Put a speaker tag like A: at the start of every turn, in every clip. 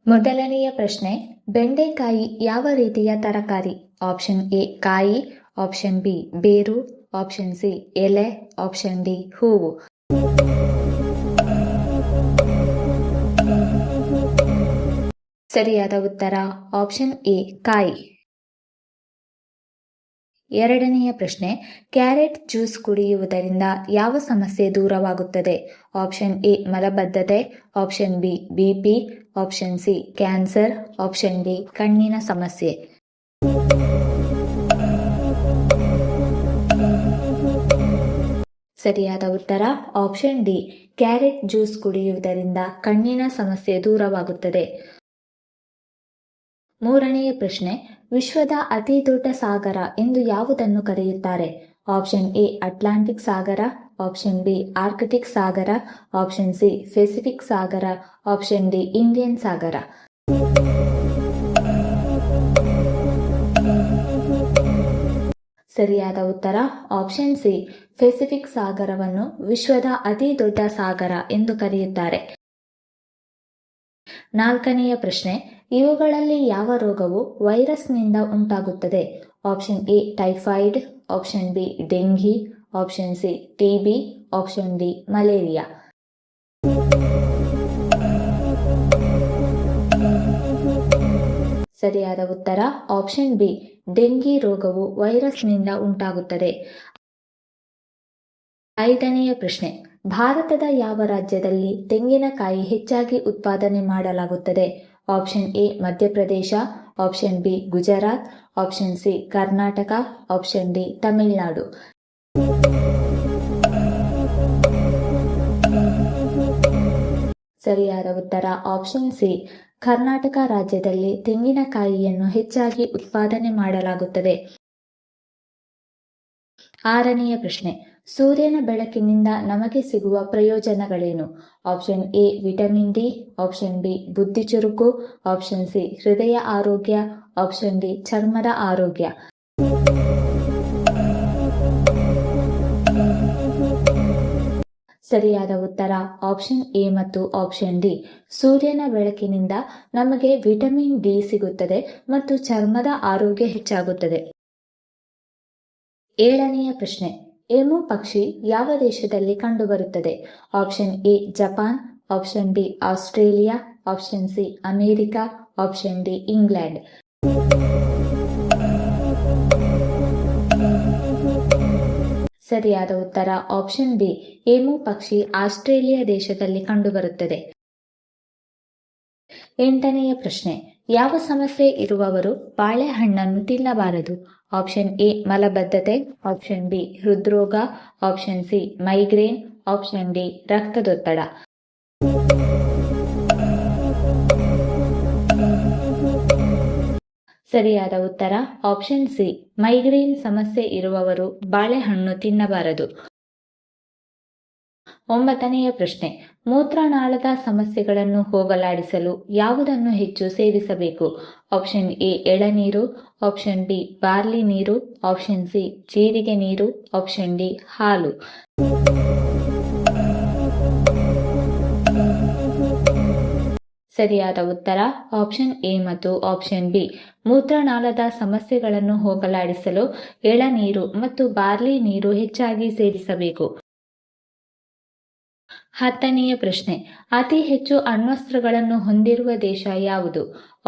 A: ಮೊದಲನೆಯ ಪ್ರಶ್ನೆ, ಬೆಂಡೆಕಾಯಿ ಯಾವ ರೀತಿಯ ತರಕಾರಿ? ಆಪ್ಷನ್ ಎ ಕಾಯಿ, ಆಪ್ಷನ್ ಬಿ ಬೇರು, ಆಪ್ಷನ್ ಸಿ ಎಲೆ, ಆಪ್ಷನ್ ಡಿ ಹೂವು. ಸರಿಯಾದ ಉತ್ತರ ಆಪ್ಷನ್ ಎ ಕಾಯಿ. ಎರಡನೆಯ ಪ್ರಶ್ನೆ, ಕ್ಯಾರೆಟ್ ಜ್ಯೂಸ್ ಕುಡಿಯುವುದರಿಂದ ಯಾವ ಸಮಸ್ಯೆ ದೂರವಾಗುತ್ತದೆ? ಆಪ್ಷನ್ ಎ ಮಲಬದ್ಧತೆ, option B BP, option C cancer, option D ಕಣ್ಣಿನ ಸಮಸ್ಯೆ. ಸರಿಯಾದ ಉತ್ತರ ಆಪ್ಷನ್ ಡಿ, ಕ್ಯಾರೆಟ್ ಜ್ಯೂಸ್ ಕುಡಿಯುವುದರಿಂದ ಕಣ್ಣಿನ ಸಮಸ್ಯೆ ದೂರವಾಗುತ್ತದೆ. ಮೂರನೆಯ ಪ್ರಶ್ನೆ, ವಿಶ್ವದ ಅತಿ ದೊಡ್ಡ ಸಾಗರ ಎಂದು ಯಾವುದನ್ನು ಕರೆಯುತ್ತಾರೆ? ಆಪ್ಷನ್ ಎ ಅಟ್ಲಾಂಟಿಕ್ ಸಾಗರ, ಆಪ್ಷನ್ ಬಿ ಆರ್ಕ್ಟಿಕ್ ಸಾಗರ, ಆಪ್ಷನ್ ಸಿ ಪೆಸಿಫಿಕ್ ಸಾಗರ, ಆಪ್ಷನ್ ಡಿ ಇಂಡಿಯನ್ ಸಾಗರ. ಸರಿಯಾದ ಉತ್ತರ ಆಪ್ಷನ್ ಸಿ, ಪೆಸಿಫಿಕ್ ಸಾಗರವನ್ನು ವಿಶ್ವದ ಅತಿ ದೊಡ್ಡ ಸಾಗರ ಎಂದು ಕರೆಯುತ್ತಾರೆ. ನಾಲ್ಕನೆಯ ಪ್ರಶ್ನೆ, ಇವುಗಳಲ್ಲಿ ಯಾವ ರೋಗವು ವೈರಸ್ನಿಂದ ಉಂಟಾಗುತ್ತದೆ? Option A typhoid, option B dengue, option C TB, option D malaria. ಸರಿಯಾದ ಉತ್ತರ ಆಪ್ಷನ್ ಬಿ, ಡೆಂಗಿ ರೋಗವು ವೈರಸ್ನಿಂದ ಉಂಟಾಗುತ್ತದೆ. ಐದನೆಯ ಪ್ರಶ್ನೆ, ಭಾರತದ ಯಾವ ರಾಜ್ಯದಲ್ಲಿ ತೆಂಗಿನಕಾಯಿ ಹೆಚ್ಚಾಗಿ ಉತ್ಪಾದನೆ ಮಾಡಲಾಗುತ್ತದೆ? Option A Madhya Pradesh, option B Gujarat, option C Karnataka, option D Tamil Nadu. ಸರಿಯಾದ ಉತ್ತರ ಆಪ್ಷನ್ ಸಿ, ಕರ್ನಾಟಕ ರಾಜ್ಯದಲ್ಲಿ ತೆಂಗಿನಕಾಯಿಯನ್ನು ಹೆಚ್ಚಾಗಿ ಉತ್ಪಾದನೆ ಮಾಡಲಾಗುತ್ತದೆ. ಆರನೆಯ ಪ್ರಶ್ನೆ, ಸೂರ್ಯನ ಬೆಳಕಿನಿಂದ ನಮಗೆ ಸಿಗುವ ಪ್ರಯೋಜನಗಳೇನು? Option A vitamin D, option B ಬುದ್ಧಿ ಚುರುಕು, ಆಪ್ಷನ್ ಸಿ ಹೃದಯ ಆರೋಗ್ಯ, ಆಪ್ಷನ್ ಡಿ ಚರ್ಮದ ಆರೋಗ್ಯ. ಸರಿಯಾದ ಉತ್ತರ ಆಪ್ಷನ್ ಎ ಮತ್ತು ಆಪ್ಷನ್ ಡಿ. ಸೂರ್ಯನ ಬೆಳಕಿನಿಂದ ನಮಗೆ ವಿಟಮಿನ್ ಡಿ ಸಿಗುತ್ತದೆ ಮತ್ತು ಚರ್ಮದ ಆರೋಗ್ಯ ಹೆಚ್ಚಾಗುತ್ತದೆ. ಏಳನೆಯ ಪ್ರಶ್ನೆ, ಎಮು ಪಕ್ಷಿ ಯಾವ ದೇಶದಲ್ಲಿ ಕಂಡುಬರುತ್ತದೆ? Option A Japan, option B Australia, option C America, option D England. ಸರಿಯಾದ ಉತ್ತರ ಆಪ್ಷನ್ ಬಿ, ಎಮು ಪಕ್ಷಿ ಆಸ್ಟ್ರೇಲಿಯಾ ದೇಶದಲ್ಲಿ ಕಂಡುಬರುತ್ತದೆ. ಎಂಟನೆಯ ಪ್ರಶ್ನೆ, ಯಾವ ಸಮಸ್ಯೆ ಇರುವವರು ಬಾಳೆಹಣ್ಣನ್ನು ತಿನ್ನಬಾರದು? ಆಪ್ಷನ್ ಎ ಮಲಬದ್ಧತೆ, ಆಪ್ಷನ್ ಬಿ ಹೃದ್ರೋಗ, option C migraine, option D ರಕ್ತದೊತ್ತಡ. ಸರಿಯಾದ ಉತ್ತರ ಆಪ್ಷನ್ ಸಿ, ಮೈಗ್ರೇನ್ ಸಮಸ್ಯೆ ಇರುವವರು ಬಾಳೆಹಣ್ಣು ತಿನ್ನಬಾರದು. ಒಂಬತ್ತನೆಯ ಪ್ರಶ್ನೆ, ಮೂತ್ರನಾಳದ ಸಮಸ್ಯೆಗಳನ್ನು ಹೋಗಲಾಡಿಸಲು ಯಾವುದನ್ನು ಹೆಚ್ಚು ಸೇವಿಸಬೇಕು? ಆಪ್ಷನ್ ಎ ಎಳನೀರು, ಆಪ್ಷನ್ ಬಿ ಬಾರ್ಲಿ ನೀರು, ಆಪ್ಷನ್ ಸಿ ಜೀರಿಗೆ ನೀರು, ಆಪ್ಷನ್ ಡಿ ಹಾಲು. ಸರಿಯಾದ ಉತ್ತರ ಆಪ್ಷನ್ ಎ ಮತ್ತು ಆಪ್ಷನ್ ಬಿ. ಮೂತ್ರನಾಳದ ಸಮಸ್ಯೆಗಳನ್ನು ಹೋಗಲಾಡಿಸಲು ಎಳನೀರು ಮತ್ತು ಬಾರ್ಲಿ ನೀರು ಹೆಚ್ಚಾಗಿ ಸೇವಿಸಬೇಕು. ಹತ್ತನೆಯ ಪ್ರಶ್ನೆ, ಅತಿ ಹೆಚ್ಚು ಅಣ್ವಸ್ತ್ರಗಳನ್ನು ಹೊಂದಿರುವ ದೇಶ ಯಾವುದು?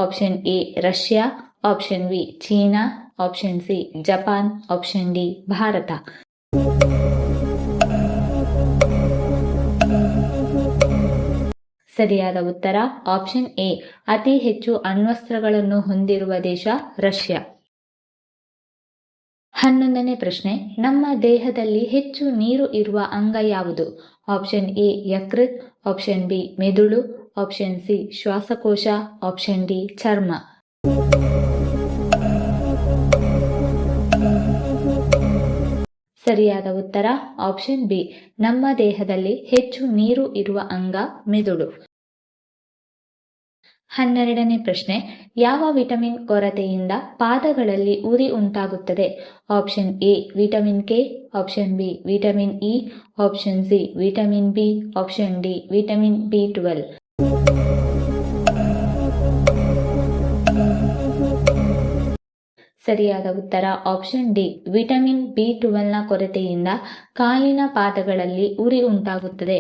A: Option A Russia, option B China, option C Japan, option D Bharat. ಸರಿಯಾದ ಉತ್ತರ ಆಪ್ಷನ್ ಎ, ಅತಿ ಹೆಚ್ಚು ಅಣ್ವಸ್ತ್ರಗಳನ್ನು ಹೊಂದಿರುವ ದೇಶ ರಷ್ಯಾ. 11ನೇ ಪ್ರಶ್ನೆ, ನಮ್ಮ ದೇಹದಲ್ಲಿ ಹೆಚ್ಚು ನೀರು ಇರುವ ಅಂಗ ಯಾವುದು? ಆಪ್ಷನ್ ಎ ಯಕೃತ್, ಆಪ್ಷನ್ ಬಿ ಮೆದುಳು, ಆಪ್ಷನ್ ಸಿ ಶ್ವಾಸಕೋಶ, ಆಪ್ಷನ್ ಡಿ ಚರ್ಮ. ಸರಿಯಾದ ಉತ್ತರ ಆಪ್ಷನ್ ಬಿ, ನಮ್ಮ ದೇಹದಲ್ಲಿ ಹೆಚ್ಚು ನೀರು ಇರುವ ಅಂಗ ಮೆದುಳು. 12ನೇ ಪ್ರಶ್ನೆ, ಯಾವ ವಿಟಮಿನ್ ಕೊರತೆಯಿಂದ ಪಾದಗಳಲ್ಲಿ ಉರಿ ಉಂಟಾಗುತ್ತದೆ? Option A vitamin K, option B vitamin E, option C vitamin B, option D vitamin ಬಿ12. ಸರಿಯಾದ ಉತ್ತರ ಆಪ್ಷನ್ ಡಿ, ವಿಟಮಿನ್ B12ನ ಕೊರತೆಯಿಂದ ಕಾಲಿನ ಪಾದಗಳಲ್ಲಿ ಉರಿ ಉಂಟಾಗುತ್ತದೆ.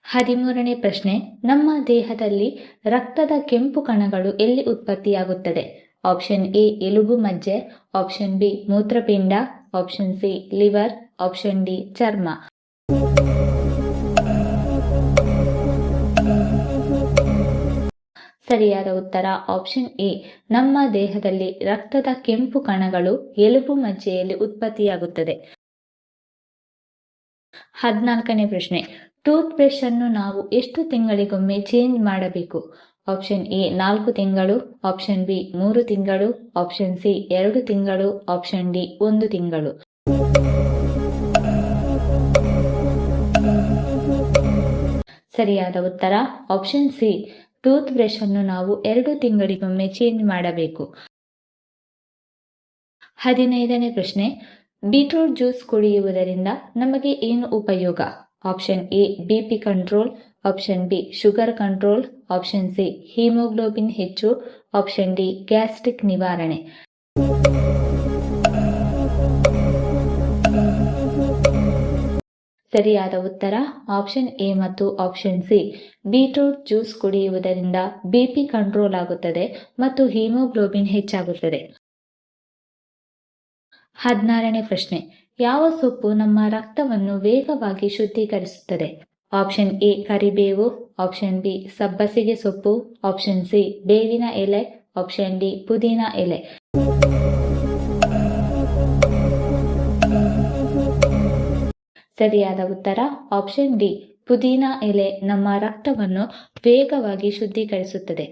A: 13ನೇ ಪ್ರಶ್ನೆ, ನಮ್ಮ ದೇಹದಲ್ಲಿ ರಕ್ತದ ಕೆಂಪು ಕಣಗಳು ಎಲ್ಲಿ ಉತ್ಪತ್ತಿಯಾಗುತ್ತದೆ? ಆಪ್ಷನ್ ಎ, ಎಲುಬು ಮಜ್ಜೆ, ಆಪ್ಷನ್ ಬಿ, ಮೂತ್ರಪಿಂಡ, option C, liver, option D, ಚರ್ಮ. ಸರಿಯಾದ ಉತ್ತರ ಆಪ್ಷನ್ ಎ, ನಮ್ಮ ದೇಹದಲ್ಲಿ ರಕ್ತದ ಕೆಂಪು ಕಣಗಳು ಎಲುಬು ಮಜ್ಜೆಯಲ್ಲಿ ಉತ್ಪತ್ತಿಯಾಗುತ್ತದೆ. 14ನೇ ಪ್ರಶ್ನೆ, ಟೂತ್ ಬ್ರಷ್ ಅನ್ನು ನಾವು ಎಷ್ಟು ತಿಂಗಳಿಗೊಮ್ಮೆ ಚೇಂಜ್ ಮಾಡಬೇಕು? ಆಪ್ಷನ್ ಎ 4 ತಿಂಗಳು, ಆಪ್ಷನ್ ಬಿ 3 ತಿಂಗಳು, ಆಪ್ಷನ್ ಸಿ 2 ತಿಂಗಳು, ಆಪ್ಷನ್ ಡಿ 1 ತಿಂಗಳು. ಸರಿಯಾದ ಉತ್ತರ ಆಪ್ಷನ್ ಸಿ, ಟೂತ್ ಬ್ರಷ್ ಅನ್ನು ನಾವು 2 ತಿಂಗಳಿಗೊಮ್ಮೆ ಚೇಂಜ್ ಮಾಡಬೇಕು. 15ನೇ ಪ್ರಶ್ನೆ, ಬೀಟ್ರೂಟ್ ಜ್ಯೂಸ್ ಕುಡಿಯುವುದರಿಂದ ನಮಗೆ ಏನು ಉಪಯೋಗ? Option A, BP control, option B, sugar control, option C, haemoglobin ಹೆಚ್ಚು, ಆಪ್ಷನ್ ಡಿ, ಗ್ಯಾಸ್ಟ್ರಿಕ್ ನಿವಾರಣೆ. ಸರಿಯಾದ ಉತ್ತರ ಆಪ್ಷನ್ ಎ ಮತ್ತು ಆಪ್ಷನ್ ಸಿ. ಬೀಟ್ರೂಟ್ ಜ್ಯೂಸ್ ಕುಡಿಯುವುದರಿಂದ ಬಿಪಿ ಕಂಟ್ರೋಲ್ ಆಗುತ್ತದೆ ಮತ್ತು ಹಿಮೋಗ್ಲೋಬಿನ್ ಹೆಚ್ಚಾಗುತ್ತದೆ. 16ನೇ ಪ್ರಶ್ನೆ, ಯಾವ ಸೊಪ್ಪು ನಮ್ಮ ರಕ್ತವನ್ನು ವೇಗವಾಗಿ ಶುದ್ಧೀಕರಿಸುತ್ತದೆ? ಆಪ್ಷನ್ ಎ ಕರಿಬೇವು, ಆಪ್ಷನ್ ಬಿ ಸಬ್ಬಸಿಗೆ ಸೊಪ್ಪು, ಆಪ್ಷನ್ ಸಿ ಬೇವಿನ ಎಲೆ, ಆಪ್ಷನ್ ಡಿ ಪುದೀನ ಎಲೆ. ಸರಿಯಾದ ಉತ್ತರ ಆಪ್ಷನ್ ಡಿ, ಪುದೀನ ಎಲೆ ನಮ್ಮ ರಕ್ತವನ್ನು ವೇಗವಾಗಿ ಶುದ್ಧೀಕರಿಸುತ್ತದೆ.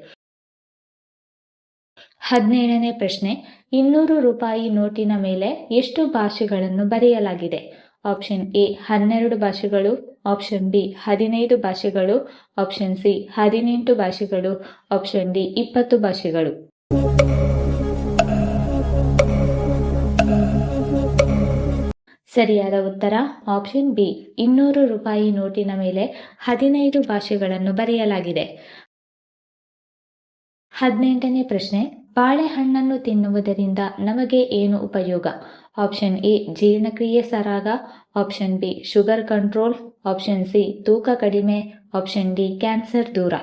A: 17ನೇ ಪ್ರಶ್ನೆ, 200 ರೂಪಾಯಿ ನೋಟಿನ ಮೇಲೆ ಎಷ್ಟು ಭಾಷೆಗಳನ್ನು ಬರೆಯಲಾಗಿದೆ? ಆಪ್ಷನ್ ಎ 12 ಭಾಷೆಗಳು, ಆಪ್ಷನ್ ಬಿ 15 ಭಾಷೆಗಳು, ಆಪ್ಷನ್ ಸಿ 18 ಭಾಷೆಗಳು, ಆಪ್ಷನ್ ಡಿ 20 ಭಾಷೆಗಳು. ಸರಿಯಾದ ಉತ್ತರ ಆಪ್ಷನ್ ಬಿ, 200 ರೂಪಾಯಿ ನೋಟಿನ ಮೇಲೆ 15 ಭಾಷೆಗಳನ್ನು ಬರೆಯಲಾಗಿದೆ. 18ನೇ ಪ್ರಶ್ನೆ, ಬಾಳೆಹಣ್ಣನ್ನು ತಿನ್ನುವುದರಿಂದ ನಮಗೆ ಏನು ಉಪಯೋಗ? ಆಪ್ಷನ್ ಎ ಜೀರ್ಣಕ್ರಿಯೆ ಸರಾಗ, option B sugar control, option C ತೂಕ ಕಡಿಮೆ, ಆಪ್ಷನ್ ಡಿ ಕ್ಯಾನ್ಸರ್ ದೂರ.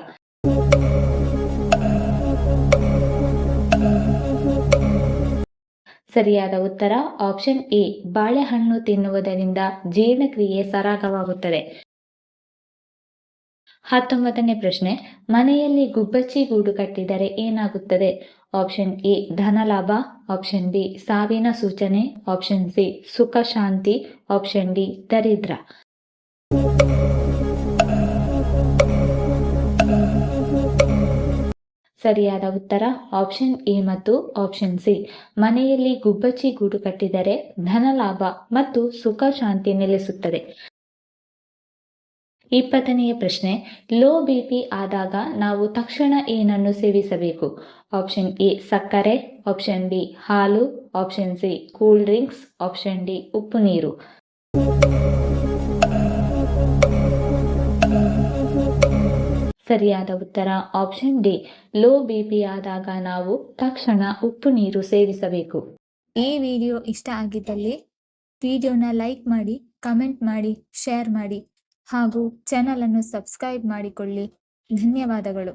A: ಸರಿಯಾದ ಉತ್ತರ ಆಪ್ಷನ್ ಎ, ಬಾಳೆಹಣ್ಣು ತಿನ್ನುವುದರಿಂದ ಜೀರ್ಣಕ್ರಿಯೆ ಸರಾಗವಾಗುತ್ತದೆ. 19ನೇ ಪ್ರಶ್ನೆ, ಮನೆಯಲ್ಲಿ ಗುಬ್ಬಚ್ಚಿ ಗೂಡು ಕಟ್ಟಿದರೆ ಏನಾಗುತ್ತದೆ? ಆಪ್ಷನ್ ಎ ಧನಲಾಭ, ಆಪ್ಷನ್ ಬಿ ಸಾವಿನ ಸೂಚನೆ, ಆಪ್ಷನ್ ಸಿ ಸುಖ ಶಾಂತಿ, ಆಪ್ಷನ್ ಡಿ ದರಿದ್ರ. ಸರಿಯಾದ ಉತ್ತರ ಆಪ್ಷನ್ ಎ ಮತ್ತು ಆಪ್ಷನ್ ಸಿ. ಮನೆಯಲ್ಲಿ ಗುಬ್ಬಚ್ಚಿ ಗೂಡು ಕಟ್ಟಿದರೆ ಧನಲಾಭ ಮತ್ತು ಸುಖ ಶಾಂತಿ ನೆಲೆಸುತ್ತದೆ. 20ನೆಯ ಪ್ರಶ್ನೆ, ಲೋ ಬಿಪಿ ಆದಾಗ ನಾವು ತಕ್ಷಣ ಏನನ್ನು ಸೇವಿಸಬೇಕು? ಆಪ್ಷನ್ ಎ ಸಕ್ಕರೆ, ಆಪ್ಷನ್ ಬಿ ಹಾಲು, option C cool drinks, option D ಉಪ್ಪು ನೀರು. ಸರಿಯಾದ ಉತ್ತರ ಆಪ್ಷನ್ ಡಿ, ಲೋ ಬಿಪಿ ಆದಾಗ ನಾವು ತಕ್ಷಣ ಉಪ್ಪು ನೀರು ಸೇವಿಸಬೇಕು.
B: ಈ ವಿಡಿಯೋ ಇಷ್ಟ ಆಗಿದ್ದಲ್ಲಿ ವಿಡಿಯೋನ ಲೈಕ್ ಮಾಡಿ, ಕಮೆಂಟ್ ಮಾಡಿ, ಶೇರ್ ಮಾಡಿ ಹಾಗೂ ಚಾನಲ್ ಅನ್ನು ಸಬ್ಸ್ಕ್ರೈಬ್ ಮಾಡಿಕೊಳ್ಳಿ. ಧನ್ಯವಾದಗಳು.